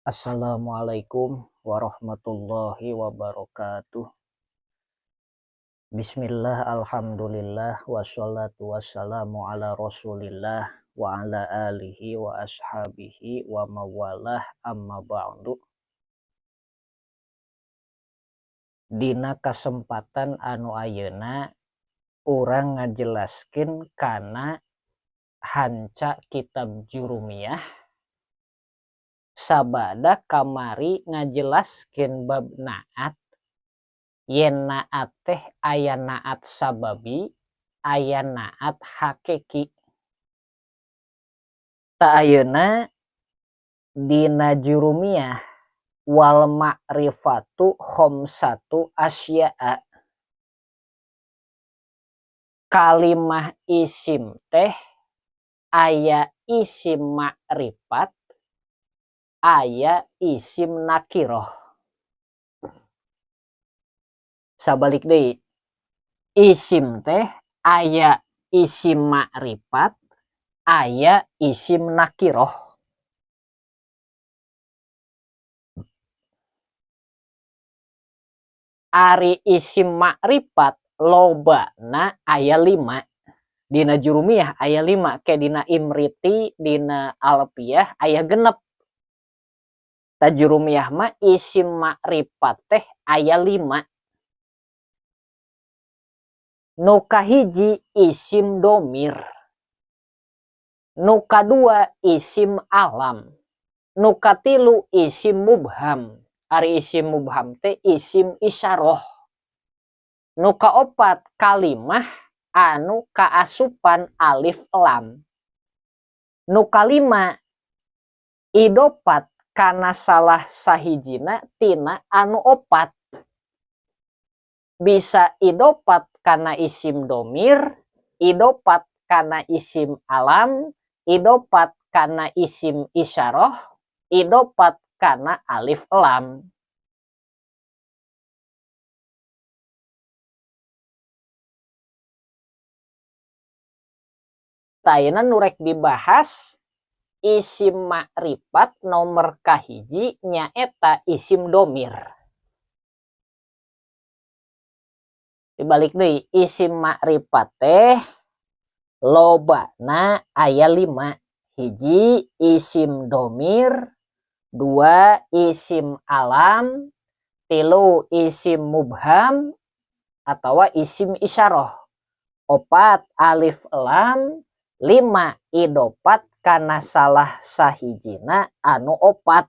Assalamualaikum warahmatullahi wabarakatuh. Bismillah, alhamdulillah, wassalatu wassalamu ala rasulillah wa ala alihi wa ashabihi wa mawalah, amma ba'du. Dina kesempatan anu ayeuna urang ngajelaskeun kana hanca kitab Jurumiyah sabada kamari ngajelaskeun bab naat. Yen naat teh aya naat sababi, aya naat hakiki. Ta ayeuna dina Jurumiyah wal ma'rifatu khamsatu asya'a. Kalimah isim teh aya isim ma'rifat, aya isim nakiroh. Sabalik deui, isim teh aya isim ma'rifat, aya isim nakiroh. Ari isim ma'rifat lobana aya 5. Dina Jurumiyah aya 5, ke dina Imriti, dina Alfiyah aya 6. Ta Jurumiyah mah isim ma'rifat teh aya 5. Nu kahiji isim domir, nu kadua isim alam, nu katilu isim mubham. Ari isim mubham teh isim isyarah. Nu kaopat kalimah anu kaasupan alif lam. Nu kalima idopat kana salah sahijina tina anu opat. Bisa idopat kana isim domir, idopat kana isim alam, idopat kana isim isyarah, idopat kana alif lam. Ayeuna nu rek dibahas isim ma'rifat nomor kahiji nyaeta isim domir. Dibalik deui, isim ma'rifat teh lobana aya 5. Hiji isim domir, 2 isim alam, 3 isim mubham atawa isim isyarah, 4 alif lam, 5 idopat kana salah sahijina anu opat.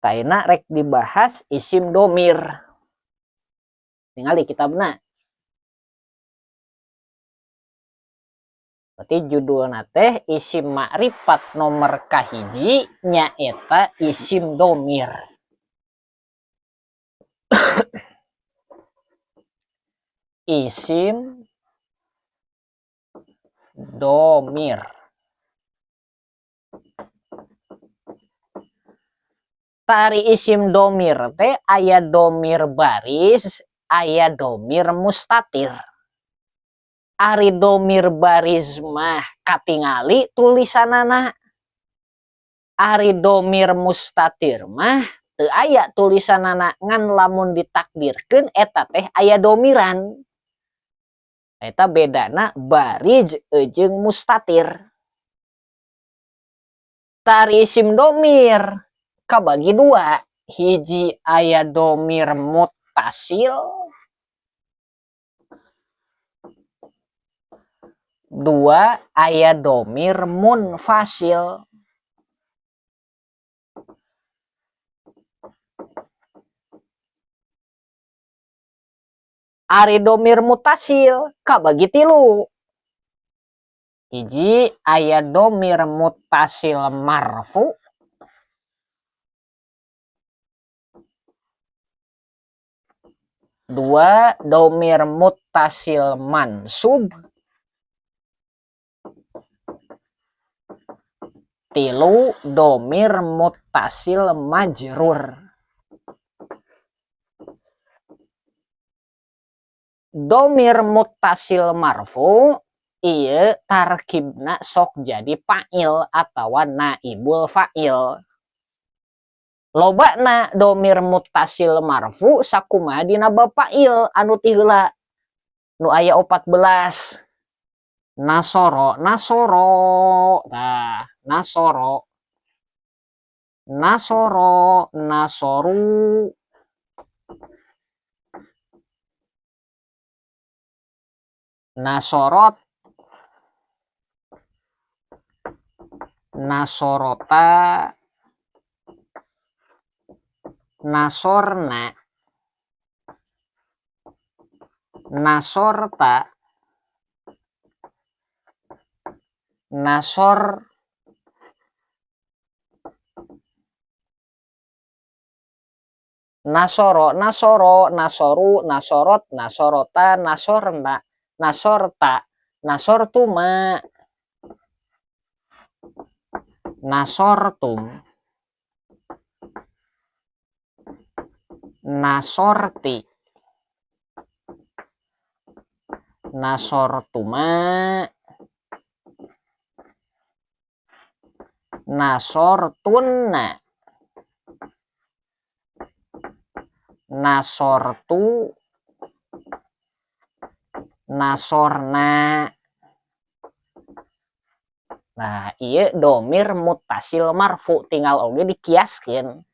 Taina rek dibahas isim domir. Tingali kitabna. Berarti judulna teh isim ma'rifat nomor kahiji nyaeta isim domir. Isim domir. Tari isim domir teh aya domir baris, aya domir mustatir. Ari domir baris mah katingali tulisanana. Ari domir mustatir mah teu aya tulisanana, ngan lamun ditakdirkeun eta teh aya domiran. Eta bedana baris jeung mustatir. Tari isim domir kabagi 2. Hiji aya domir muttasil, 2 aya domir munfasil. Ari domir mutasil kabagi 3. Hiji aya domir mutasil marfu, 2 domir muttasil mansub, 3 domir muttasil majrur. domir muttasil marfu ieu tarkibna sok jadi fa'il atawa naibul fa'il. Lobana domir muttasil marfu sakumaha dina bab fa'il anu ti heula nu aya 14. Nasoro, nasoro, nah nasoro, nasoro, nasoru, nasorot, nasorota, nasorna, nasorta, nasor, nasoro, nasoro, nasoru, nasorot, nasorota, nasorna, nasorta, nasortuma, nasortum, nasorti, nasortuma, nasortunna, nasortu, nasorna. Nah, ieu domir muttasil marfu tinggal oge dikiaskeun.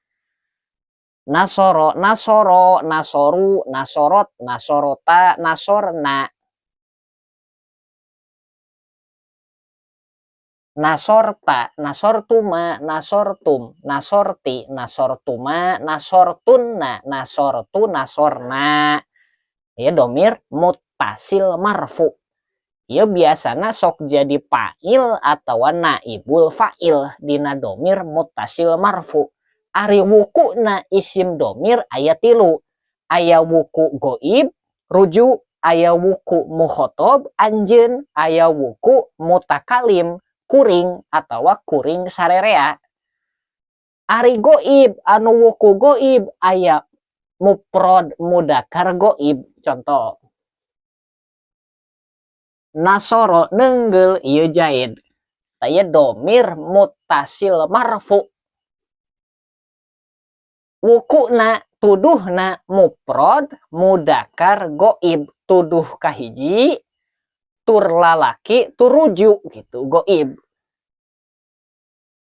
Nasoro, nasoro, nasoru, nasorot, nasorota, nasorna. Nasorta, nasortuma, nasortum, nasorti, nasortuma, nasortunna, nasortu, nasorna. Ieu domir muttasil marfu. Ieu biasana sok jadi fa'il atawa naibul fa'il dina domir muttasil marfu. Ari wukuna isim domir aya 3. Aya wuku goib, rujuk, aya wuku mukhotob, anjeun, aya wuku mutakalim, kuring atawa kuring sarerea. Ari goib anu wuku goib aya mufrad mudzakkar goib. Contoh nasoro neungeul ieu jaid. Aya domir muttasil marfu. Wukuna tuduhna mufrad mudzakkar goib. Tuduh kahiji, tur lalaki, tur rujuk gitu, goib.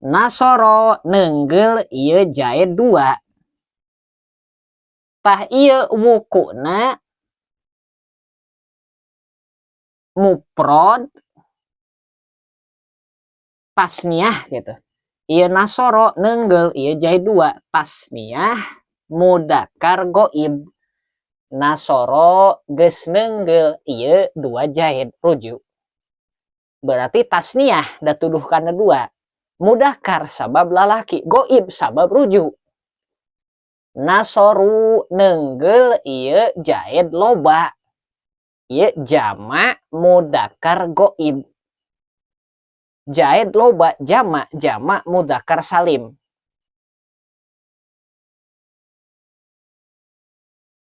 Nasoro neungeul ieu jaid 2. Tah ieu wukuna mufrad tasniah gitu. Ieu nasoro neungeul ieu jaid 2, tasniah mudzakkar goib. Nasoro geus neungeul ieu 2 jaid rujuk. Berarti tasniah da tuduh kana 2. Mudzakkar sabab lalaki, goib sabab rujuk. Nasoru neungeul ieu jaid loba. Ieu jamak mudzakkar goib. Jaid loba jamak, jamak mudzakkar salim.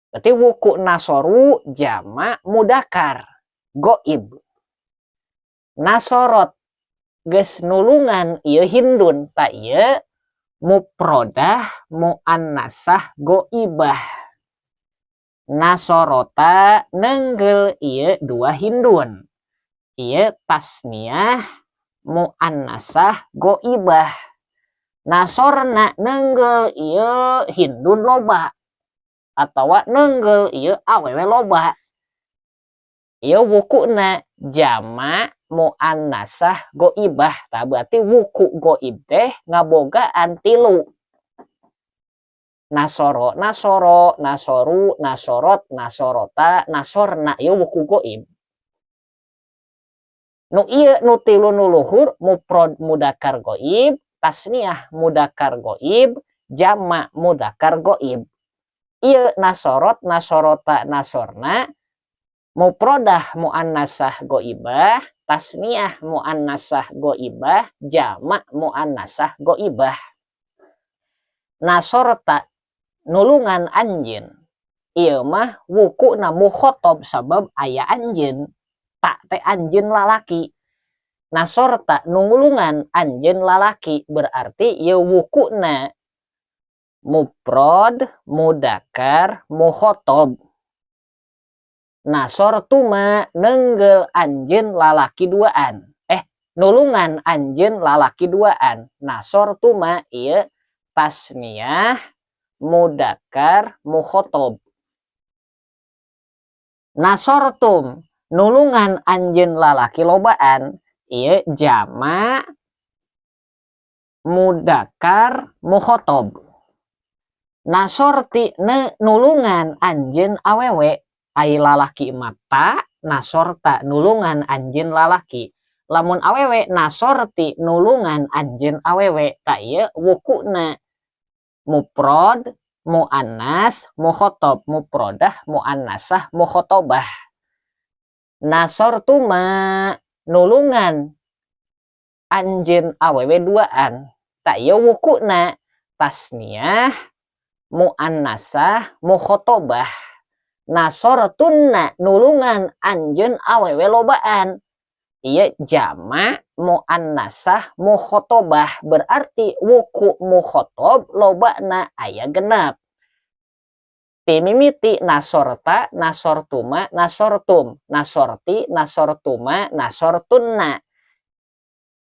Berarti wuku nasoru jamak mudzakkar goib. Nasorot geus nulungan ieu hindun, ta ieu mufrodah muannasah goibah. Nasorota neungeul ieu 2 hindun. Ieu tasniah muannasah goibah. Nasorna neungeul ieu hindun loba atawa neungeul ieu awewe loba. Ieu wukuna jamak muannasah goibah. Tah berarti wuku goib teh ngabogaan 3. Nasoro, nasoro, nasoru, nasorot, nasorota, nasorna. Ieu wuku goib. Nu ieu nu 3 nu luhur mufrad mudzakkar goib, tasniah mudzakkar goib, jamak mudzakkar goib. Ieu nasorot, nasorota, nasorna mufradah muannasah goibah, tasniah muannasah goibah, jamak muannasah goibah. Nasorta nulungan anjeun. ieu mah wukuna mukhotob sabab aya anjeun, tak teh anjeun lalaki. Nasorta nulungan anjeun lalaki berarti ieu wukuna mufrad mudzakkar mukhotob. Nasortuma nenggel anjeun lalaki duaan. Nulungan anjeun lalaki duaan. Nasortuma ieu tasniyah mudzakkar mukhotob. Nasortum nulungan anjeun lalaki lobaan ieu jamak mudzakkar mukhotob. Nasorti nulungan anjeun awewe ai lalaki mata nasorta nulungan anjeun lalaki. Lamun awewe nasorti nulungan anjeun awewe ta ieu wukuna mufrad muannas mukhotob, mufradah muannasah mukhotobah. Nasortuma nulungan anjeun awewe duaan ta ieu wukuna tasniyah muannasah mukhotobah. Nasortunna nulungan anjeun awewe lobaan ieu jamak muannasah mukhotobah berarti wuku mukhotob lobana aya genep. Ti mimiti nasorta nasortuma nasortum, nasorti nasortuma nasortunna.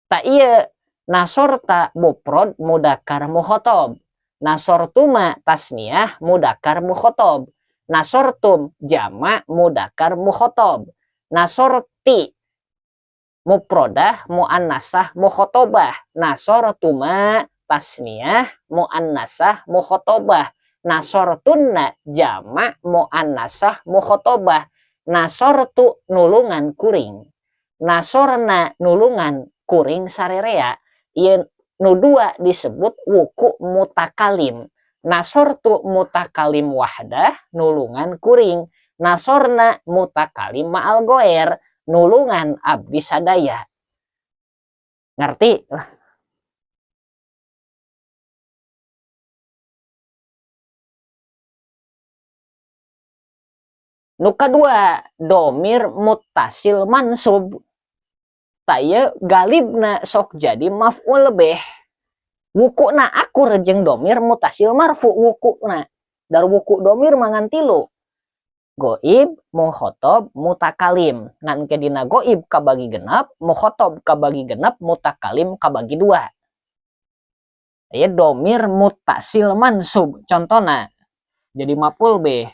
Ta ieu nasorta mufrad mudzakkar mukhotob, nasortuma tasniyah mudzakkar mukhotob, nasortum jamak mudzakkar mukhotob, nasorti mufradah muannasah mukhotobah, nasortuma tasniyah muannasah mukhotobah, nasortunna jamak muannasah mukhotobah, nasortu nulungan kuring, nasorna nulungan kuring sarerea. Ieu nu dua disebut wuku mutakalim. Nasortu mutakalim wahdah nulungan kuring, nasorna mutakalim ma'al goer nulungan abdi sadaya. Ngerti? Nu kadua domir muttasil mansub. Ta ieu galibna sok jadi maf'ul bih. Wukuna akur jeung domir muttasil marfu wukuna. Dar wuku domir mangan tilu. Goib, mukhotob, mutakalim. Ngan ke dina goib kabagi genep, mukhotob kabagi genep, mutakalim kabagi dua. Ieu domir muttasil mansub. Contona jadi maf'ul bih.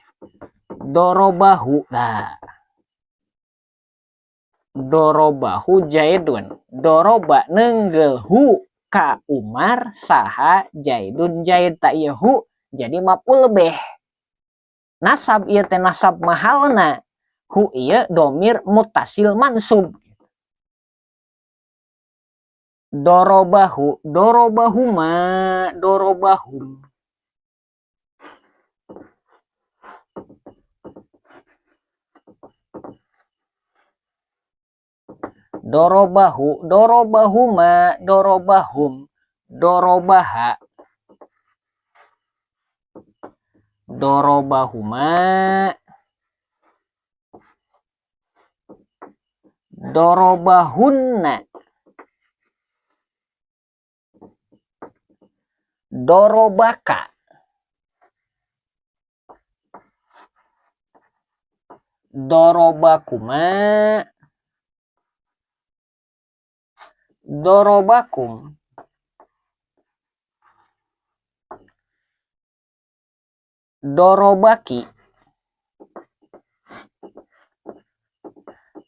Dorobahu. Nah. Dorobahu Jaidun. Doroba nenggel hu ka Umar saha Jaidun Jaid ta ieu hu jadi maf'ul bih. Nasab ieu teh nasab mahalna. Hu ieu domir muttasil mansub. Dorobahu, dorobahuma, dorobahum. Dorobahu, dorobahuma, dorobahum, dorobaha. Dorobahuma, dorobahunna, dorobaka, dorobakuma, dorobakum, dorobaki,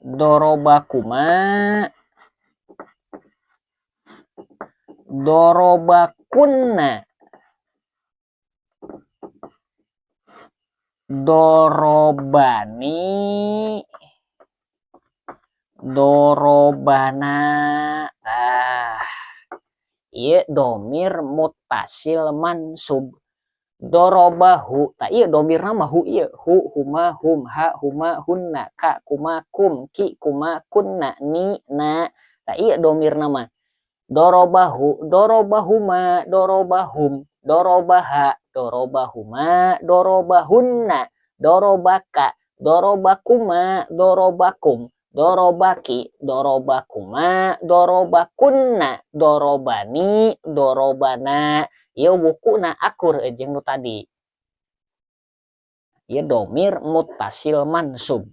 dorobakuma, dorobakunna, dorobani, dorobana. Ieu domir muttasil mansub. Dorobahu ta ieu domirna mah hu ieu hu huma hum ha huma hunna ka kuma kum ki kuma kunna ni na ta ieu domirna mah. Dorobahu dorobahuma dorobahum dorobaha dorobahuma dorobahunna dorobaka, dorobakuma, dorobakum, dorobaki, dorobakuma, dorobakunna, dorobani, dorobana. Ieu wukuna akur jeung nu tadi. Ieu domir muttasil mansub.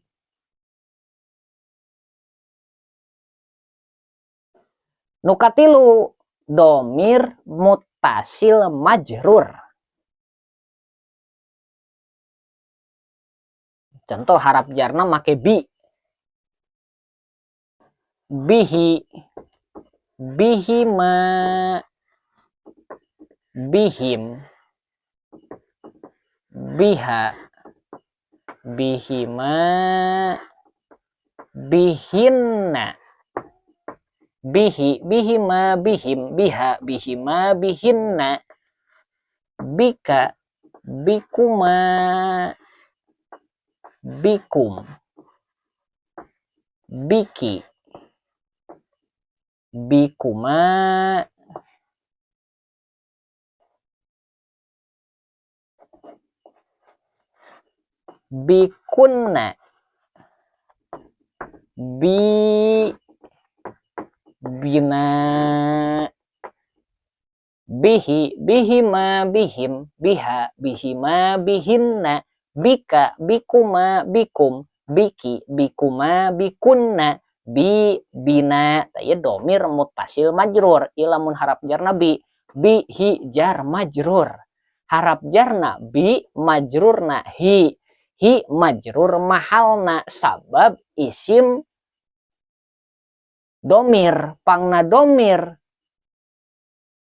Nu katilu domir muttasil majrur. Contoh harap jarna make bi. Bihi, bihima, bihim, biha, bihima, bihinna, bihi, bihima, bihim, biha, bihima, bihinna, bika, bikuma, bikum, biki, bikuma, bikunna, bina, bihi, bihima, bihim, biha, bihima, bihinna, bika, bikuma, bikum, biki, bikuma, bikunna, bina. Ieu domir muttasil majrur. Ieu lamun harap jarna bihi jar majrur. Harap jarna bi, majrurna hi. Hi majrur mahalna sabab isim domir. Pangna domir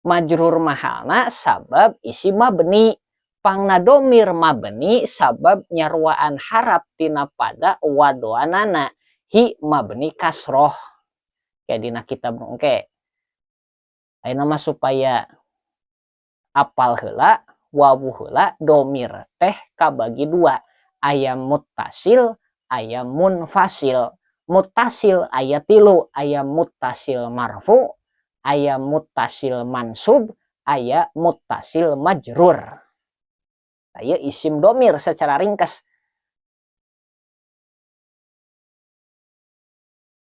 majrur mahalna sabab isim mabni. Pangna domir mabni sabab nyarwaan harap tina pada wadoanana. Hi mabni kasroh. Kayak dina kitab engke. Ayeuna mah supaya apal heula, wawu heula, domir teh kabagi dua. Aya muttasil, aya munfasil. Muttasil aya tilu, aya muttasil marfu, aya muttasil mansub, aya muttasil majrur. Aya isim domir secara ringkas.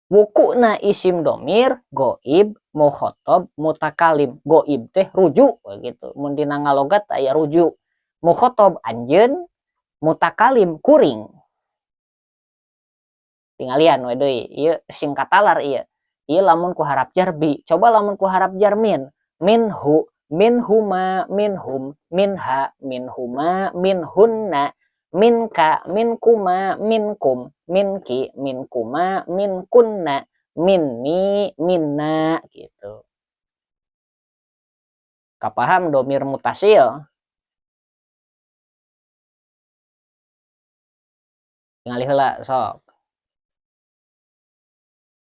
Wukuna isim domir goib, mukhotob, mutakalim. Goib teh rujuk gitu. Mun dina ngalogat aya rujuk. Mukhotob anjeun, mutakalim kuring. Tingalian we deui. Ieu singkat talar ieu. Ieu lamun ku harap jar bi. Coba lamun ku harap jar min. Minhu, minhuma, minhum, minha, minhuma, minhunna, minka, minkuma, minkum, minki, minkuma, minkunna, minni, minna gitu. Kapaham domir mutasil? Tingali heula sok.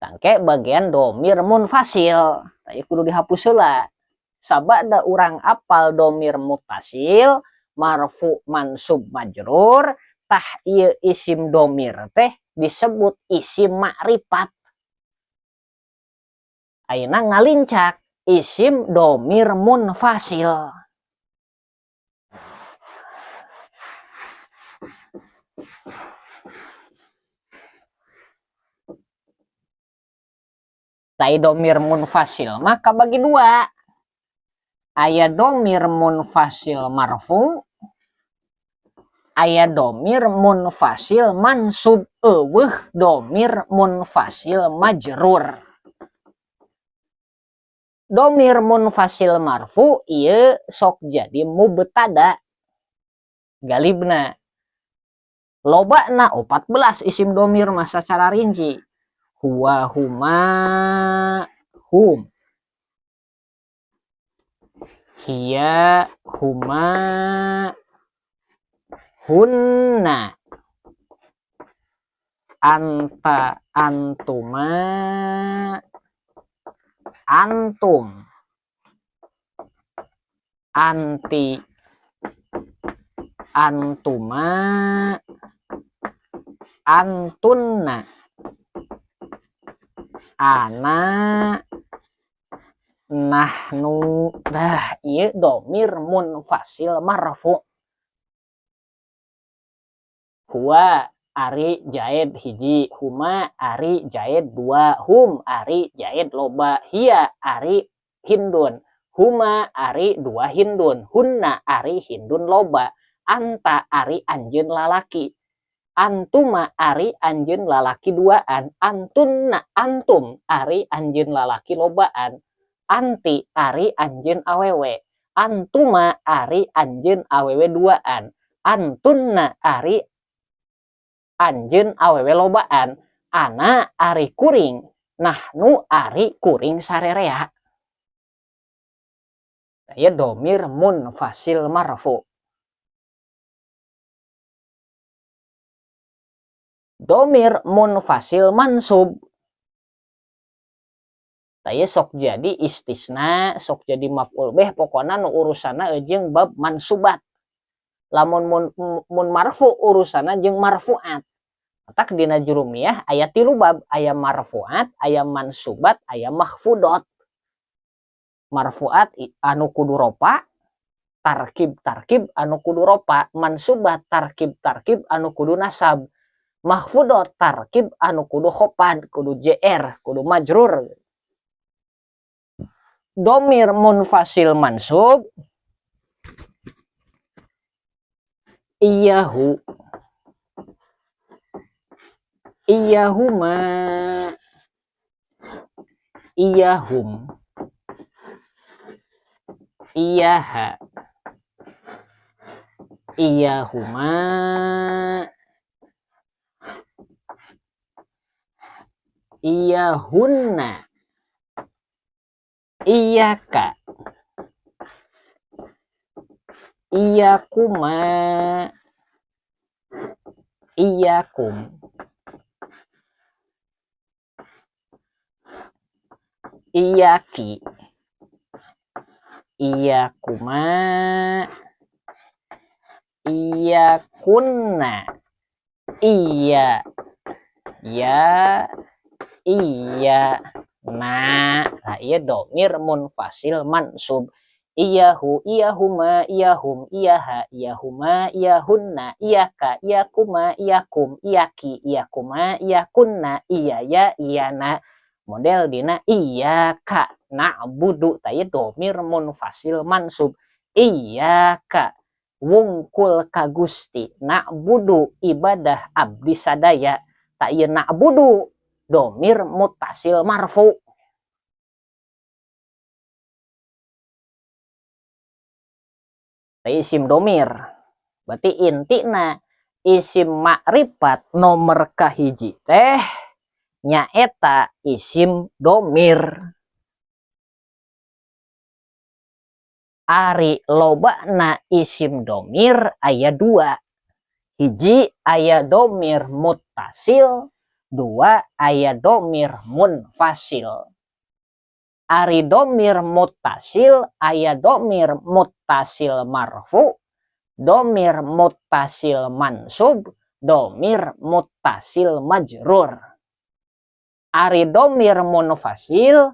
Tangke bagian domir munfasil. Tadi kudu dihapus heula. Sabada urang apal domir mutasil, marfu mansub majrur, tah ieu isim domir teh disebut isim ma'rifat. Ayeuna ngalincak isim domir munfasil. Tai domir munfasil maka bagi dua. Aya domir munfasil marfu, aya domir munfasil mansub, eueuh domir munfasil majrur. Domir munfasil marfu ieu sok jadi mubtada. Galibna lobana 14 isim domir mah secara rinci. Huwa, huma, hum, hiya, huma, hunna, anta, antuma, antum, anti, antuma, antunna, ana, nahnu. Dah ieu domir munfasil marfu. huwa ari jaid hiji, huma ari jaid dua, hum ari jaid loba, hiya ari hindun, huma ari dua hindun, hunna ari hindun loba, anta ari anjeun lalaki, antuma ari anjeun lalaki duaan, antunna antum ari anjeun lalaki lobaan, anti ari anjeun awewe, antuma ari anjeun awewe duaan, antunna ari anjeun awewe lobaan, ana ari kuring, nahnu ari kuring sarerea. Ieu domir munfasil marfu. Domir munfasil mansub. Taya sok jadi istisna, sok jadi maf'ul bih, pokona nu urusana jeung bab mansubat. Lamun mun marfu urusana jeung marfuat. Tak dina jurumiyah aya 3 bab, aya marfuat, aya mansubat, aya mahfudot. Marfuat anu kudu ropa, tarkib anu kudu ropa, mansubat tarkib anu kudu nasab, mahfudot tarkib anu kudu khofad, kudu jr, kudu majrur. Domir munfasil mansub iyahu, iyahuma, iyahum, iyaha, iyahuma, iyahunna, iyaka, iyakuma, iyakum, iyaki, iyakuma, iyakunna, iya, ya, iya, nah ieu domir munfasil mansub. Iyahu, iyahuma, iyahum, iyaha, iyahuma, iyahunna, iyaka, iyakuma, iyakum, iyaki, iyakuma, iyakunna, iyaya, iyana. Model dina iyaka na'budu taya domir munfasil mansub. Iyaka wungkul ka Gusti, na'budu ibadah abdi sadaya, ta ieu na'budu domir muttasil marfu. Isim domir berarti intina isim makrifat nomor kahiji teh nyaeta isim domir. Ari lobana isim domir aya 2, hiji aya domir muttasil, 2 aya domir munfasil. Ari domir muttasil aya domir muttasil marfu, domir muttasil mansub, domir muttasil majrur. Ari domir munfasil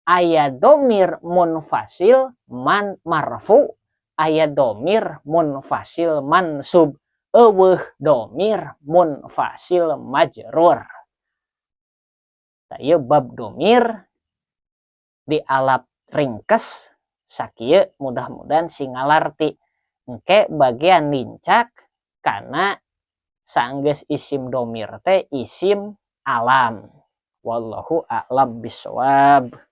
aya domir munfasil man marfu, aya domir munfasil mansub, eueuh domir munfasil majrur. Ieu bab domir di alat ringkes sakieu, mudah-mudahan singalarti engke bagian lincak karena saenggeus isim domir teh isim alam. Wallahu a'lam bishawab.